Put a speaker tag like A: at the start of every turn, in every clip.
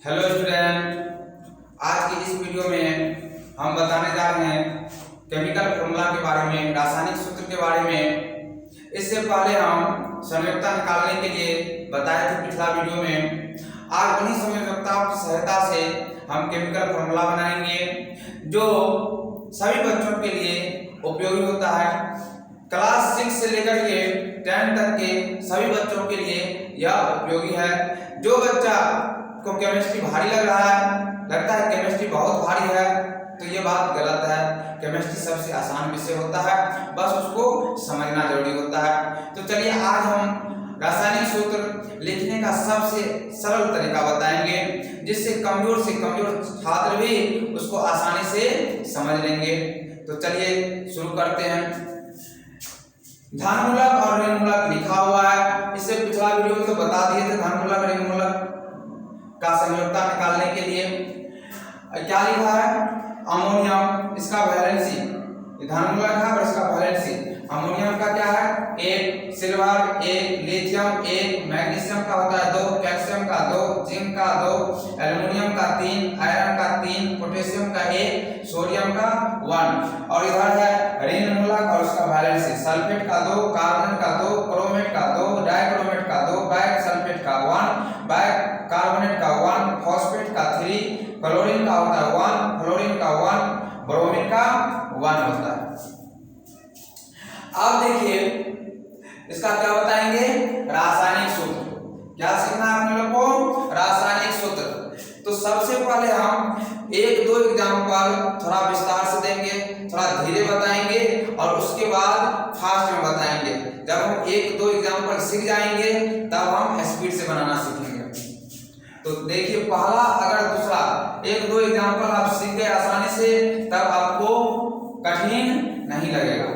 A: Hello student, आज की इस वीडियो में हम बताने जा रहे हैं केमिकल फॉर्मूला के बारे में, रासायनिक सूत्र के बारे में। इससे पहले हम संयोजकता निकालने के लिए बताए थे पिछला वीडियो में। आज उन्हीं संयोजकताओं की सहायता से हम केमिकल फॉर्मूला बनाएंगे जो सभी बच्चों के लिए उपयोगी होता है। क्लास 6 से लेकर के 10 तक के सभी बच्चों के लिए यह उपयोगी है। जो बच्चा को केमिस्ट्री भारी लगता है केमिस्ट्री बहुत भारी है, तो ये बात गलत है। केमिस्ट्री सबसे आसान विषय होता है, बस उसको समझना जरूरी होता है। तो चलिए आज हम रासायनिक सूत्र लिखने का सबसे सरल तरीका बताएंगे, जिससे कमजोर से कमजोर छात्र भी उसको आसानी से समझ लेंगे। तो चलिए शुरू करते हैं। धनमूलक और ऋणमूलक लिखा हुआ है, इससे पिछला वीडियो में तो बता दिए थे धनमूलक ऋणमूलक का संयोजकता निकालने के लिए। क्या लिखा है? अमोनियम, इसका वैलेंसी, धनमूलक है और इसका वैलेंसी। अमोनियम का क्या है? 1, सिल्वर 1, लिथियम 1, मैग्नीशियम का होता है 2, कैल्शियम का 2, जिंक का 2, एल्युमिनियम का 3, आयरन का 3, पोटेशियम का 1, सोडियम का 1। और इधर है ऋणमूलक और उसका वैलेंसी। सल्फेट का 2, कार्बन का 2, क्रोमेट का 2, डाइक्रोमेट का 2, बाइक सल्फेट का 1, बाइक कार्बोनेट का 1, फॉस्फेट का 3, क्लोरीन का होता है 1, फ्लोरीन का 1, ब्रोमीन का 1 होता है। अब देखिए इसका क्या बताएंगे? रासायनिक सूत्र। क्या सीखना है आप लोगों को? रासायनिक सूत्र। तो सबसे पहले हम एक दो एग्जांपल थोड़ा विस्तार से देंगे, थोड़ा धीरे बताएंगे और उसके बाद फास्ट में बताएंगे। जब हम एक दो एग्जांपल सीख जाएंगे तब हम स्पीड से बनाना सीखेंगे। तो देखिए पहला अगर दूसरा एक दो एग्जांपल आप सीख गए आसानी से, तब आपको कठिन नहीं लगेगा।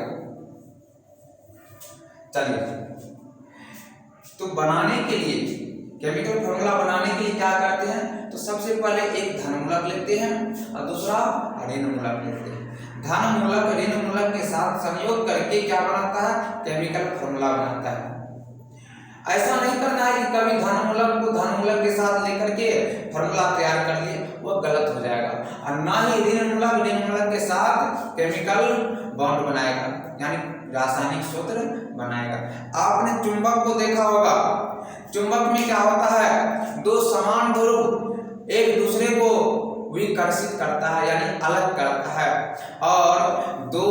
A: चलिए, तो बनाने के लिए केमिकल फॉर्मूला बनाने के लिए क्या करते हैं? तो सबसे पहले एक धनमूलक लेते हैं और दूसरा ऋणमूलक लेते हैं। धनमूलक ऋणमूलक के साथ संयोग करके क्या बनाता है? केमिकल फॉर्मूला बनाता है। ऐसा नहीं करना है कि कभी धनमूलक को धनमूलक के साथ लेकर के फॉर्मूला तैयार कर लिए, वो गलत हो जाएगा। और ना ही ऋणमूलक के साथ केमिकल बॉन्ड बनाएगा, यानी रासायनिक सूत्र बनाएगा। आपने चुंबक को देखा होगा, चुंबक में क्या होता है? दो समान ध्रुव एक दूसरे को विकर्षित करता है, यानी अलग करता है, और दो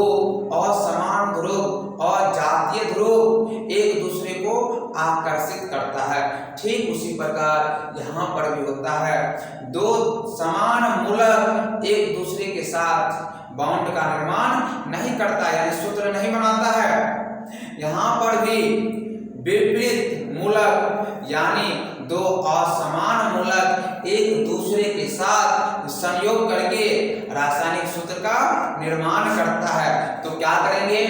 A: असमान ध्रुव और जातीय ध्रुव एक दूसरे को आकर्षित करता है। ठीक उसी प्रकार यहाँ पर भी होता है। दो समान मूलक एक दूसरे के साथ बॉन्ड का निर्माण नहीं करता, यानी सूत्र नहीं बनाता है। यहाँ पर भी विपरीत मूलक यानी दो असमान मूलक एक दूसरे के साथ संयोग करके रासायनिक सूत्र का निर्माण करता है। तो क्या करेंगे?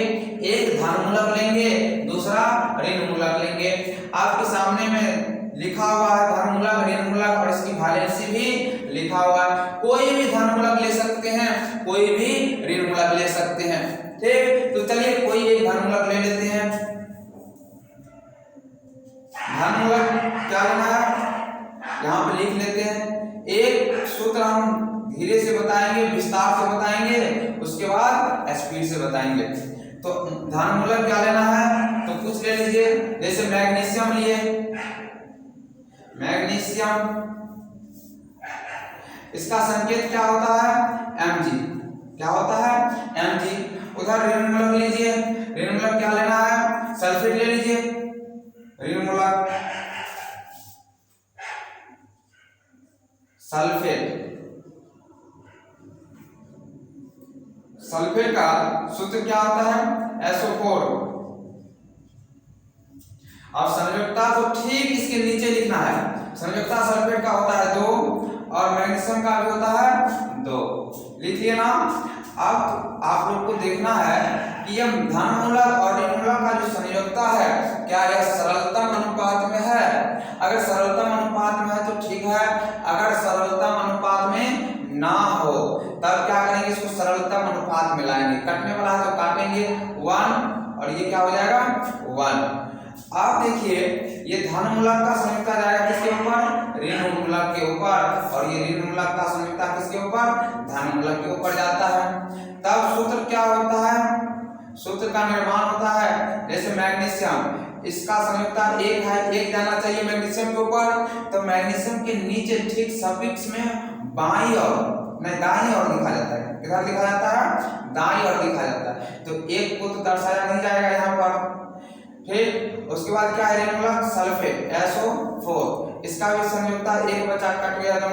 A: एक धनमूलक लेंगे, दूसरा ऋणमूलक लेंगे। आपके सामने में लिखा हुआ है धनमूलक ऋणमूलक और इसकी वैलेंसी भी लिखा हुआ है। कोई भी धनमूलक ले सकते हैं, कोई भी ऋणमूलक ले सकते हैं। ठीक, तो चलिए कोई एक धनमूलक ले लेते हैं। धनमूलक क्या लेना है? यहाँ पे लिख लेते हैं। एक सूत्र हम धीरे से बताएंगे, विस्तार से बताएंगे, उसके बाद स्पीड से बताएंगे। तो धनमूलक क्या लेना है? तो कुछ ले लीजिए, जैसे मैग्नीशियम लिए, मैग्नीशियम, इसका संकेत क्या होता है? Mg। क्या होता है? Mg। उधर ऋणमूलक लीजिए, ऋणमूलक क्या लेना है? सल्फेट ले लीजिए, ऋणमूलक सल्फेट। सल्फेट का सूत्र क्या होता है? SO4। अब संयोजकता को ठीक इसके नीचे लिखना है। संयोजकता सल्फेट का होता है 2 और मैग्नीशियम का भी होता है 2। लिखिए ना। अब आप लोग को देखना है कि यह धनमूलक और ऋणमूलक का जो संयोजकता है, क्या यह सरलतम अनुपात में है? अगर सरलतम अनुपात में है तो ठीक है, अगर सरलतम अनुपात में ना हो तब क्या करेंगे? इसको सरलतम अनुपात में लाएंगे। कटने वाला है तो काटेंगे 1 और ये क्या हो जाएगा? 1। आप देखिए ये धन मूलक का संयुक्ता जाएगा किसके ऊपर, ऋण मूलक के ऊपर, और ये ऋण मूलक का संयुक्ता किसके ऊपर, धन मूलक के ऊपर जाता है। तब सूत्र क्या होता है, सूत्र का निर्माण होता है, जैसे मैग्नीशियम, इसका संयुक्ता एक है, एक जाना चाहिए मैग्नीशियम के ऊपर, तो मैग्नीशियम के नीचे ठीक सफिक्स में बाईं ओर नहीं दाईं ओर लिखा जाता है, किधर लिखा जाता है, दाईं ओर लिखा जाता है, तो एक को तो दर्शाया नहीं जाएगा यहाँ पर। फिर उसके बाद क्या है, ऋण मूलक सल्फेट SO4, इसका भी संयुक्ता एक बचा कट गया तो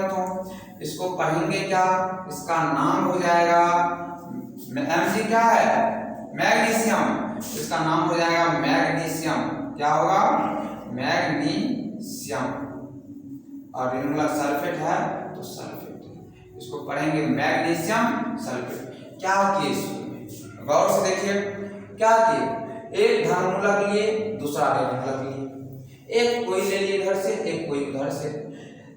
A: इसको पढ़ेंगे क्या, इसका नाम हो जाएगा Mg, क्या है मैग्नीशियम, इसका नाम हो जाएगा मैग्नीशियम, क्या होगा मैग्नीशियम, और ऋण मूलक सल्फेट है तो सल्फेट, इसको पढ़ेंगे मैग्नीशियम सल्फेट। क्या किए इसमें गौर से देखिए, क्या किए, एक धन मूलक लिए दूसरा ऋण मूलक लिए, एक कोई ले लिए इधर से एक कोई उधर से,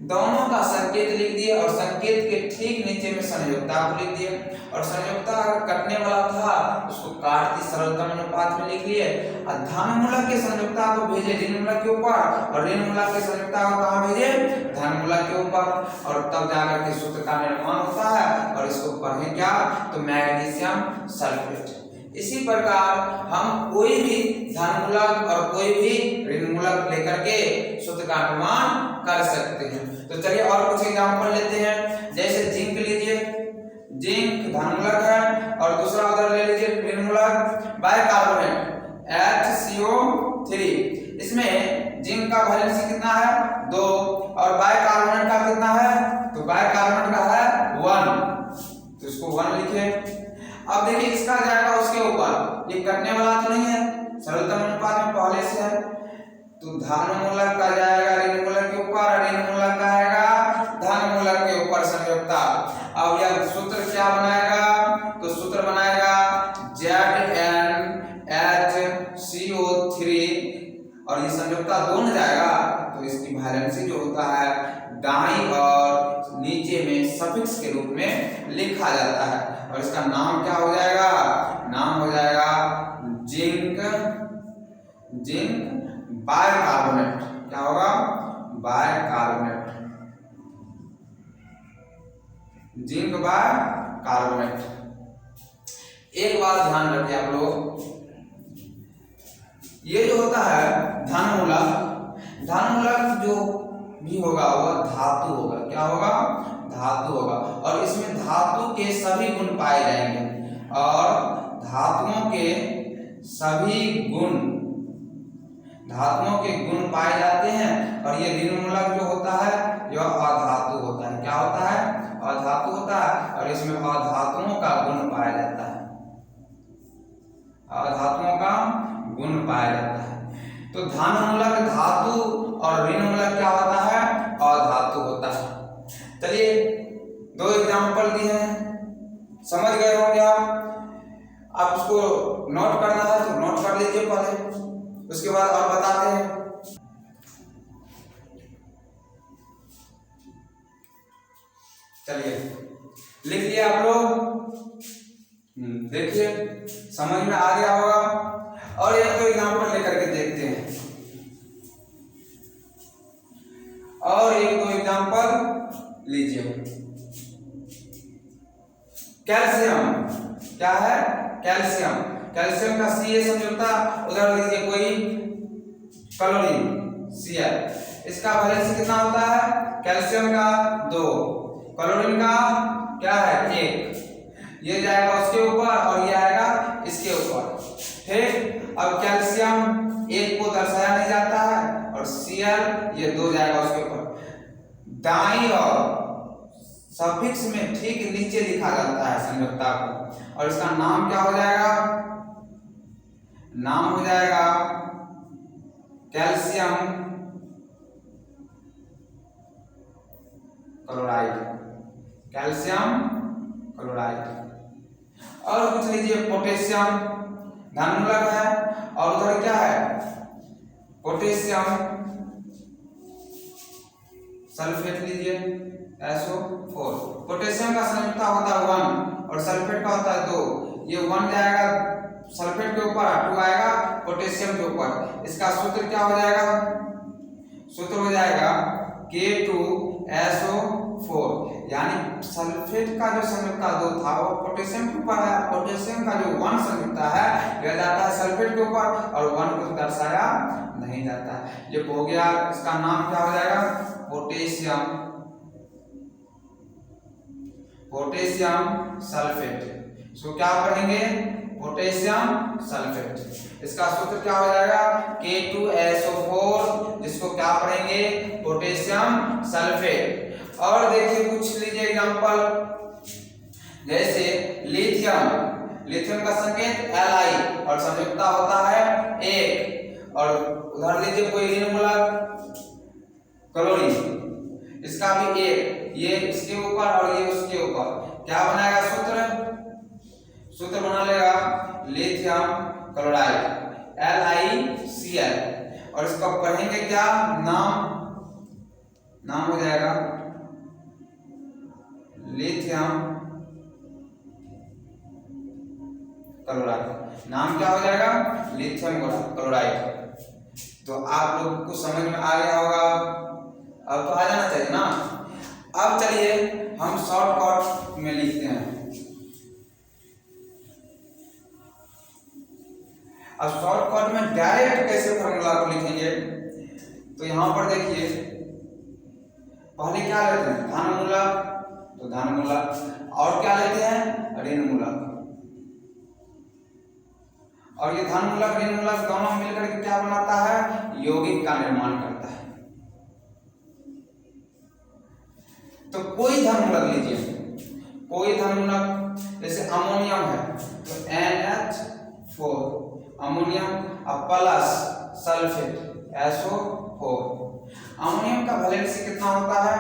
A: दोनों का संकेत लिख दिए और संकेत के ठीक नीचे में संयोजकता को लिख दिए, और संयोजकता अगर कटने वाला था उसको काट दी सरलतम अनुपात में लिख लिए, और धन मूलक के संयोजकता को भेजे ऋण मूलक के ऊपर, और ऋण मूलक के संयोजकता को कहां भेजे, धन मूलक के ऊपर, और तब जाकर के सूत्र का निर्माण होता है, और इसको पढ़े क्या, तो मैग्नीशियम सल्फेट। इसी प्रकार हम कोई भी धन मूलक और कोई भी ऋण मूलक लेकर के सूत्र का निर्माण कर सकते हैं। तो चलिए और कुछ एग्जांपल लेते हैं, जैसे जिंक लीजिए, जिंक धन मूलक है और दूसरा उधर ले लीजिए ऋण मूलक, बाइकार्बोनेट HCO3, इसमें जिंक का वैलेंसी कितना है 2 और बाइकार्बोनेट का कितना है, तो बाइकार्बोनेट का है 1, तो इसको 1 लिखे। अब देखिए इसका जाएगा उसके ऊपर, ये कटने वाला तो नहीं है, सरलतम अनुपात में पहले से है, तो धन मूलक का जाएगा ऋण मूलक के ऊपर, ऋण मूलक का आएगा धन मूलक के ऊपर संयोजकता। अब यह सूत्र क्या बनाएगा, तो सूत्र बनाएगा ZnHCO3, और ये संयोजकता दोनों जाएगा तो इसकी वैलेंसी जो होता है दाईं और नीचे में सफिक्स के रूप में लिखा जाता है, और इसका नाम क्या हो जाएगा, नाम हो जाएगा जिंक, जिंक बाइकार्बोनेट, क्या होगा बाइकार्बोनेट, जिंक बाइकार्बोनेट। एक बात ध्यान रखिए आप लोग, ये जो होता है धन मूलक जो भी होगा वह धातु होगा, क्या होगा धातु होगा, और इसमें धातु के सभी गुण पाए जाएंगे, और धातुओं के सभी गुण, धातुओं के गुण पाए जाते हैं, और ये ऋण मूलक जो होता है यह अधातु होता है, क्या होता है अधातु होता है, और इसमें अधातुओं का गुण पाया जाता है, अधातुओं का गुण पाया जाता है। तो धन मूलक धातु और ऋण मूलक क्या होता है अधातु होता है। चलिए 2 एग्जांपल दिए हैं, समझ गए होंगे आप उसको नोट करना है तो नोट कर लीजिए पहले, उसके बाद और बताते हैं। चलिए लिख लिया आप लोग, देखिए समझ में आ गया होगा, और एक तो एग्जांपल लेकर के देखते हैं, और एक दो एग्जांपल लीजिए। कैल्शियम, क्या है कैल्शियम, कैल्शियम का Ca संयुक्ता, उधर लीजिए कोई क्लोरीन Cl, इसका वैलेंसी कितना होता है, कैल्शियम का 2, क्लोरीन का क्या है 1, ये जाएगा उसके ऊपर और ये आएगा इसके ऊपर। ठीक, अब कैल्शियम 1 को दर्शाया नहीं जाता है, और Cl ये 2 जाएगा उसके ऊपर, दाईं और सफिक्स में ठीक नीचे लिखा जाता है संयुक्ता को, और इसका नाम क्या हो जाएगा, नाम हो जाएगा कैल्शियम क्लोराइड, कैल्शियम क्लोराइड। और कुछ लीजिए पोटेशियम, धन मूलक है, और उधर क्या है पोटेशियम सल्फेट लीजिए SO4, पोटेशियम का संयुक्ता होता है 1 और सल्फेट का होता है 2, ये 1 जाएगा सल्फेट के ऊपर, 2 आएगा पोटेशियम के ऊपर, इसका सूत्र क्या हो जाएगा सूत्र हो जाएगा K2SO4, यानी सल्फेट का जो संयुक्ता 2 था वो पोटेशियम के ऊपर है, पोटेशियम का जो 1 संयुक्ता है यह जाता है सल्फेट के ऊपर और 1 को दर्शाया नहीं जाता है। ये हो गया, इसका नाम क्या हो जाएगा, पोटेशियम सल्फेट। इसको क्या पढ़ेंगे, पोटेशियम सल्फेट। इसका सूत्र क्या हो जाएगा, K2SO4, जिसको क्या पढ़ेंगे, पोटेशियम सल्फेट। और देखिए कुछ लीजिए एग्जांपल, जैसे लिथियम का संकेत Li और संयुक्ता होता है 1, और उधर लीजिए कोई ऋण मूलक क्लोरीन, इसका भी 1, ये इसके ऊपर और ये उसके ऊपर, क्या बनाएगा सूत्र बना लेगा लिथियम क्लोराइड LiCl, और इसका पढ़ेंगे क्या, नाम हो जाएगा लिथियम क्लोराइड। नाम क्या हो जाएगा, लिथियम क्लोराइड। तो आप लोग को समझ में आ गया होगा, अब तो आ जाना चाहिए ना। अब चलिए हम शॉर्टकट में लिखते हैं। अब शॉर्टकट में डायरेक्ट कैसे फॉर्मूला को लिखेंगे, तो यहां पर देखिए पहले क्या लेते हैं, धन मूलक, तो धन मूलक, और क्या लेते हैं, ऋण मूलक। और ये धन मूलक ऋण मूलक दोनों मिलकर के क्या बनाता है, यौगिक का निर्माण करता है। तो कोई धन मूलक लीजिए, कोई धन मूलक, जैसे अमोनियम है तो NH4 ammonium, plus sulphate SO4। Ammonium का वैलेंसी कितना होता है,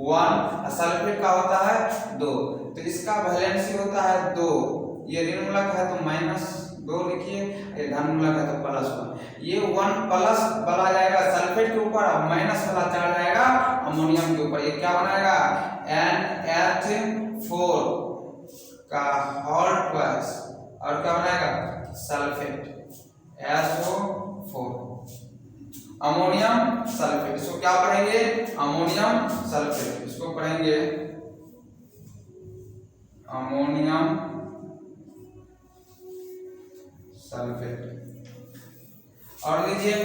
A: 1, सल्फेट का होता है 2, तो इसका वैलेंसी होता है 2। ये ऋण मूलक है तो -2 लिखिए, ये धन मूलक है तो +1। ये 1 प्लस वाला जाएगा सल्फेट के ऊपर और माइनस वाला चढ़ जाएगा अमोनियम के ऊपर। ये क्या बनाएगा, NH4 का होल ट्वाइस, और क्या बनाएगा, सल्फेट SO4 अमोनियम सल्फेट। इसको क्या पढ़ेंगे, अमोनियम सल्फेट। इसको पढ़ेंगे अमोनियम सल्फेट। और लीजिए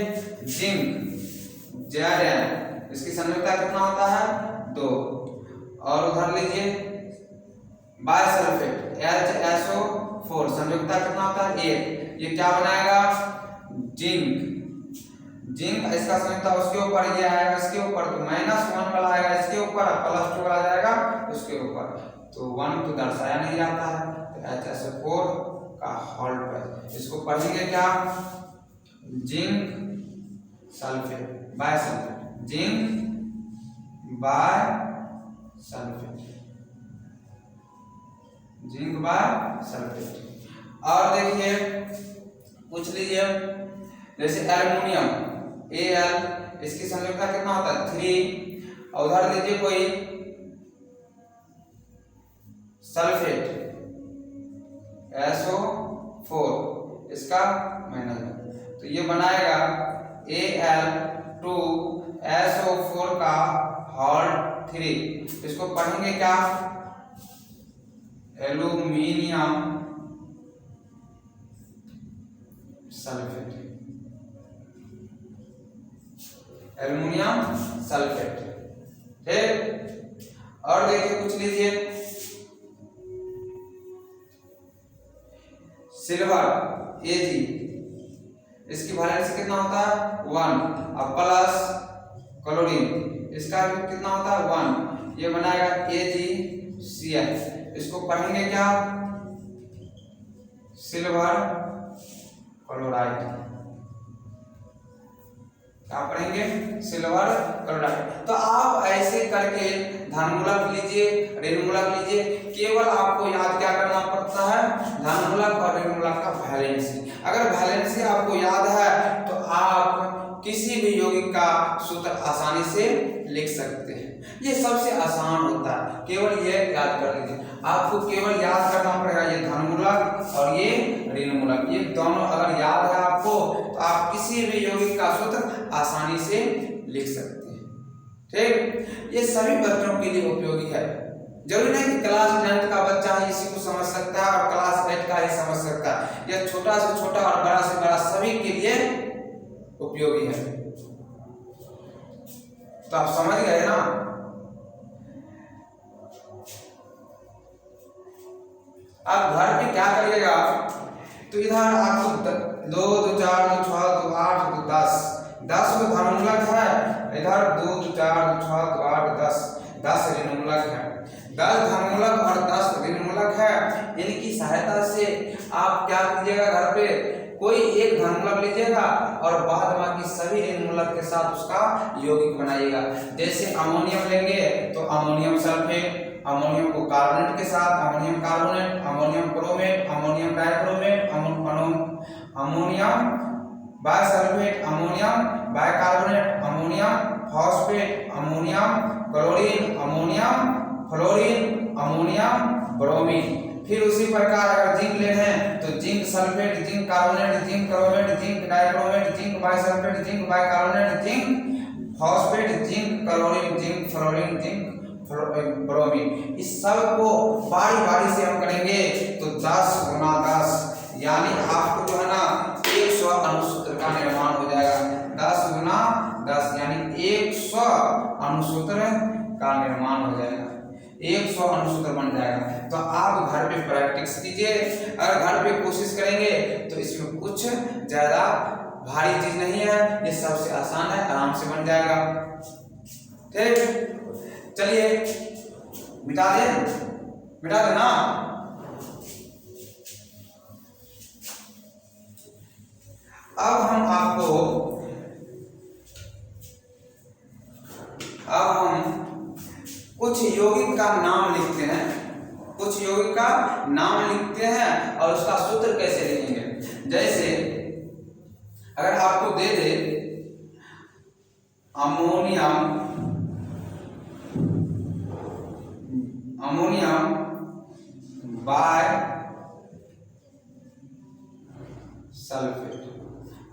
A: जिंक Zn, इसकी संयुक्ता कितना होता है, 2, और उधर लीजिए बायसल्फेट HSO4, संयुक्ता कितना होता है, 1। ये क्या बनाएगा, जिंक। इसका संयुक्ता उसके ऊपर, ये आएगा इसके ऊपर, तो -1 वाला आएगा इसके ऊपर, +2 वाला जाएगा उसके ऊपर, तो 1 तो दर्शाया नहीं जाता है, तो HSO4 का होल ट्वाइस। इसको पढ़ेंगे क्या, जिंक सल्फेट, बायसल्फेट, जिंक बायसल्फेट। और देखिए पूछ लीजिए, जैसे एल्युमिनियम Al, इसकी संयुक्ता कितना होता है, 3, और उधर लीजिए कोई सल्फेट SO4, इसका -, तो ये बनाएगा Al2SO4 का होल 3। इसको पढ़ेंगे क्या, एल्यूमिनियम सल्फेट, ठीक। और देखिए कुछ लीजिए, सिल्वर Ag, इसकी वैलेंसी कितना होता है, 1, और प्लस क्लोरीन, इसका भी कितना होता है, 1। ये बनाएगा AgCl। इसको पढ़ेंगे क्या, सिल्वर क्लोराइड। क्या पढ़ेंगे, सिल्वर क्लोराइड। तो आप ऐसे करके धन मूलक लीजिए, ऋण मूलक लीजिए, केवल आपको याद क्या करना पड़ता है, धन मूलक और ऋण मूलक का वैलेंसी। अगर वैलेंसी आपको याद है तो आप किसी भी यौगिक का सूत्र आसानी से लिख सकते हैं। ये सबसे आसान होता है, केवल ये याद कर लीजिए। आपको केवल याद करना पड़ेगा ये धन मूलक और ये ऋण मूलक, ये दोनों अगर याद है आपको तो आप किसी भी यौगिक का सूत्र आसानी से लिख सकते हैं। ठीक, ये सभी बच्चों के लिए उपयोगी है। जरूरी नहीं कि क्लास 9 का बच्चा ही इसी को समझ सकता है और क्लास 8 का ही समझ सकता है। यह छोटा से छोटा और बड़ा से बड़ा सभी के लिए उपयोगी है। तो आप समझ गए ना। आप घर पे क्या करिएगा, तो इधर आपको 2 2 4 2 6 2 8 2 10 को धनमूलक है। इधर 2 2 4 2 6 2 8 10 ऋणमूलक है। 10 धनमूलक और 10 ऋणमूलक है। इनकी सहायता से आप क्या कीजिएगा, घर पे कोई एक धनमूलक लीजिएगा और बाद बाकी सभी ऋणमूलक के साथ उसका यौगिक बनाइएगा। जैसे अमोनियम लेंगे तो अमोनियम सल्फेट, अमोनियम को कार्बोनेट के साथ ammonium carbonate, ammonium chromate, ammonium dichromate, ammonium bisulphate, ammonium bicarbonate, ammonium phosphate, ammonium chlorine, ammonium fluorine, ammonium bromine. फिर उसी प्रकार अगर जिंक ले हैं तो zinc sulphate, zinc carbonate, zinc chromate, zinc dichromate, zinc bisulphate, zinc bicarbonate, zinc phosphate, zinc chlorine, zinc fluorine, zinc bromine. इस सब को बारी बारी से हम करेंगे तो 10 गुना 10 यानी आपको जो है ना 100 अणुसूत्र का निर्माण हो जाएगा। 10 गुना 10 यानी 100 अणुसूत्र का निर्माण हो जाएगा। 100 अणुसूत्र बन जाएगा। तो आप घर पे प्रैक्टिस कीजिए। अगर घर पे कोशिश करेंगे तो इसमें कुछ ज्यादा भारी चीज नहीं है, ये सबसे आसान है, आराम से बन जाएगा। ठीक, चलिए मिटा दे ना। अब हम कुछ यौगिक का नाम लिखते हैं, कुछ यौगिक का नाम लिखते हैं और उसका सूत्र कैसे लिखेंगे। जैसे अगर आपको दे दे ammonium bisulphate,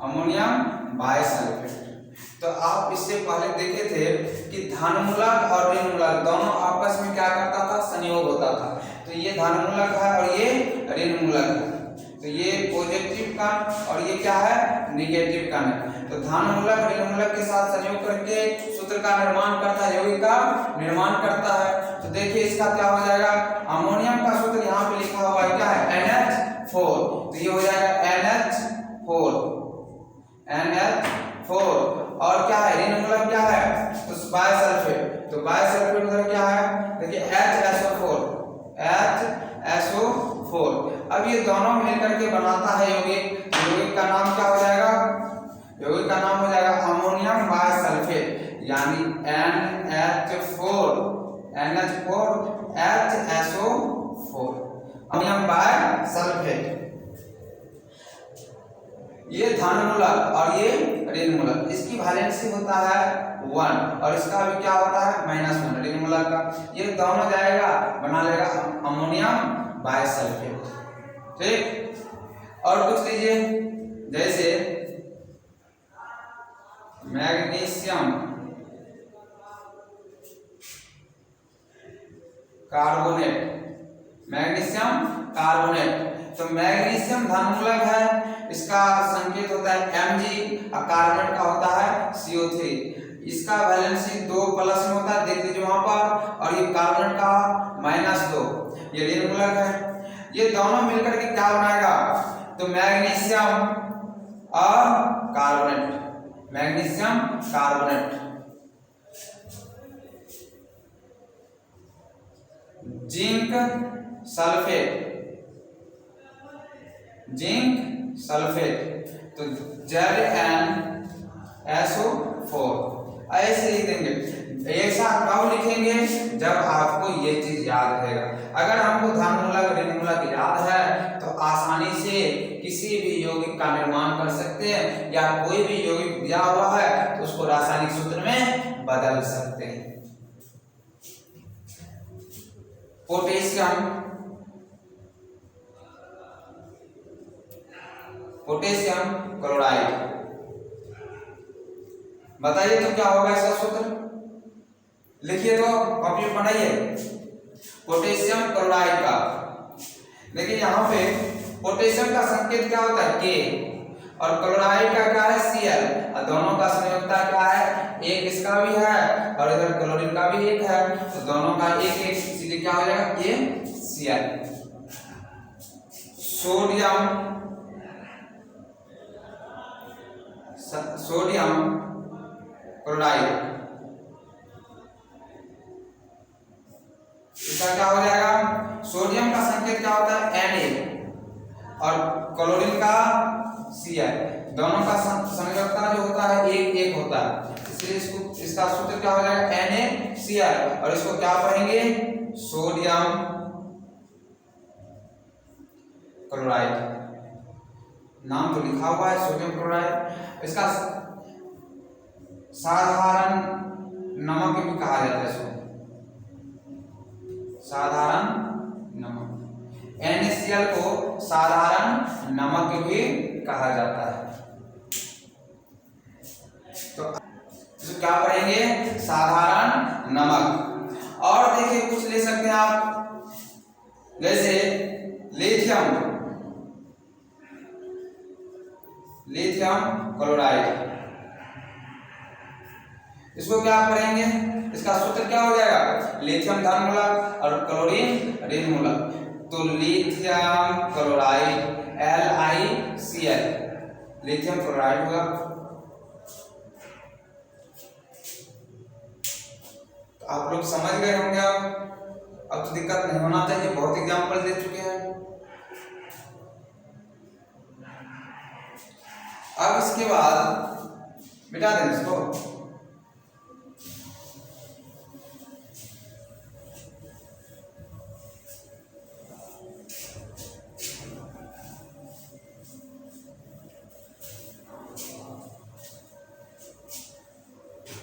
A: ammonium bisulphate, तो आप इससे पहले देखे थे कि धनमूलक और ऋणमूलक दोनों आपस में क्या करता था, संयोग होता था। तो ये धनमूलक है और ये ऋणमूलक है। तो ये पॉजिटिव कण और ये क्या है, निगेटिव कण है। तो धनमूलक ऋणमूलक के साथ संयोग करके सूत्र का निर्माण करता है, यौगिक का निर्माण करता है। तो देखिए इसका क्या हो जाएगा, अमोनियम का सूत्र यहाँ पे लिखा हुआ है क्या है, NH4। तो ये हो जाएगा NH4 और क्या है, ऋणमूलक क्या है, तो बायसल्फेट। तो बायसल्फेट उधर क्या है, देखिए HSO4। अब ये दोनों मिलकर के बनाता है यौगिक। यौगिक का नाम क्या हो जाएगा, यौगिक का नाम हो जाएगा अमोनियम बायसल्फेट यानी NH4 HSO4 अमोनियम बायसल्फेट। ये धनमूलक और ये ऋणमूलक, इसकी वैलेंसी होता है 1 और इसका भी क्या होता है -1 ऋणमूलक का। ये दोनों जाएगा बना लेगा अमोनियम बायसल्फेट। ठीक, और कुछ लीजिए जैसे मैग्नीशियम कार्बोनेट। तो मैग्नीशियम धनमूलक है, इसका संकेत होता है Mg और कार्बोनेट का होता है CO3। इसका वैलेंसी 2+ में होता है, देख लीजिए वहां पर, और ये कार्बोनेट का -2, ये ऋणमूलक है। ये दोनों मिलकर के क्या बनाएगा, तो मैग्नीशियम और carbonate, magnesium carbonate. Zinc sulphate, तो ZnSO4 ऐसे लिख देंगे। ऐसा कब लिखेंगे, जब आपको ये चीज याद रहेगा। अगर हमको धनमूलक ऋणमूलक याद है तो आसानी से किसी भी यौगिक का निर्माण कर सकते हैं, या कोई भी यौगिक दिया हुआ है तो उसको रासायनिक सूत्र में बदल सकते हैं। पोटेशियम क्लोराइड, बताइए तो क्या होगा इसका सूत्र, लिखिए तो कॉपी बनाइए। पोटेशियम क्लोराइड का, देखिए यहाँ पे पोटेशियम का संकेत क्या होता है K, और क्लोराइड का क्या है Cl, और दोनों का संयोजकता क्या है, एक इसका भी है और इधर क्लोरीन का भी एक है, तो दोनों का एक एक, इसीलिए क्या हो जाएगा KCl। सोडियम क्लोराइड, इसका क्या हो जाएगा, सोडियम का संकेत क्या होता है Na, और क्लोरीन का Cl, दोनों का संयोजकता जो होता है एक एक होता है, इसलिए इसका सूत्र क्या हो जाएगा NaCl, और इसको क्या पढ़ेंगे सोडियम क्लोराइड। नाम तो लिखा हुआ है सोडियम क्लोराइड, इसका साधारण नमक भी कहा जाता है, इसको साधारण नमक, NaCl को साधारण नमक भी कहा जाता है। तो इसको क्या पढ़ेंगे साधारण नमक। और देखिए कुछ ले सकते हैं आप, जैसे लिथियम क्लोराइड, इसको क्या पढ़ेंगे, इसका सूत्र क्या हो जाएगा, लिथियम धन मूलक और क्लोरीन ऋण मूलक, तो lithium chloride LiCl, lithium chloride होगा। तो आप लोग समझ गए होंगे, अब तो दिक्कत नहीं होना चाहिए, बहुत एग्जाम्पल दे चुके हैं। अब इसके बाद मिटा दें इसको,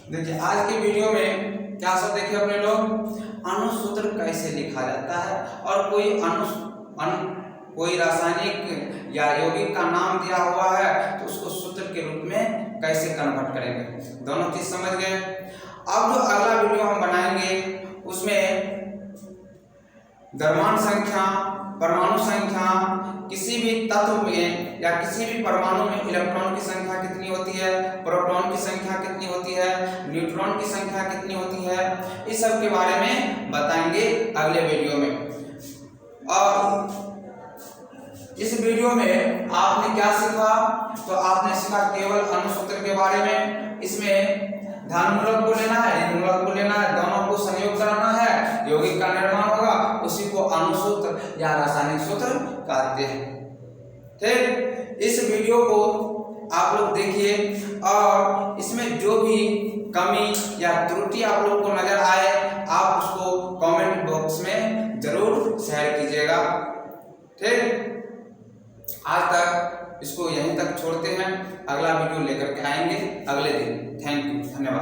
A: देखिए आज के वीडियो में क्या सब देखिए अपने लोग, अणुसूत्र कैसे लिखा जाता है, और कोई रासायनिक या यौगिक का नाम दिया हुआ है तो उसको सूत्र के रूप में कैसे कन्वर्ट करेंगे, दोनों चीज समझ गए। अब जो अगला वीडियो हम बनाएंगे उसमें द्रव्यमान संख्या, परमाणु संख्या, किसी भी तत्व में या किसी भी परमाणु में इलेक्ट्रॉन की संख्या कितनी होती है, प्रोटॉन की संख्या कितनी होती है, न्यूट्रॉन की संख्या कितनी होती है, इस सब के बारे में बताएंगे अगले वीडियो में। और इस वीडियो में आपने क्या सीखा, तो आपने सीखा केवल अणुसूत्र के बारे में, इसमें धन मूलक को लेना है, ऋण मूलक को लेना है, दोनों को संयोग कराना है, यौगिक का निर्माण होगा, उसी को अणुसूत्र या रासायनिक सूत्र कहते हैं। ठीक, इस वीडियो को आप लोग देखिए, और इसमें जो भी कमी या त्रुटि आप लोग को नजर आए आप उसको कमेंट बॉक्स में जरूर शेयर कीजिएगा। ठीक, आज तक इसको यहीं तक छोड़ते हैं, अगला वीडियो लेकर के आएंगे अगले दिन। थैंक यू, धन्यवाद।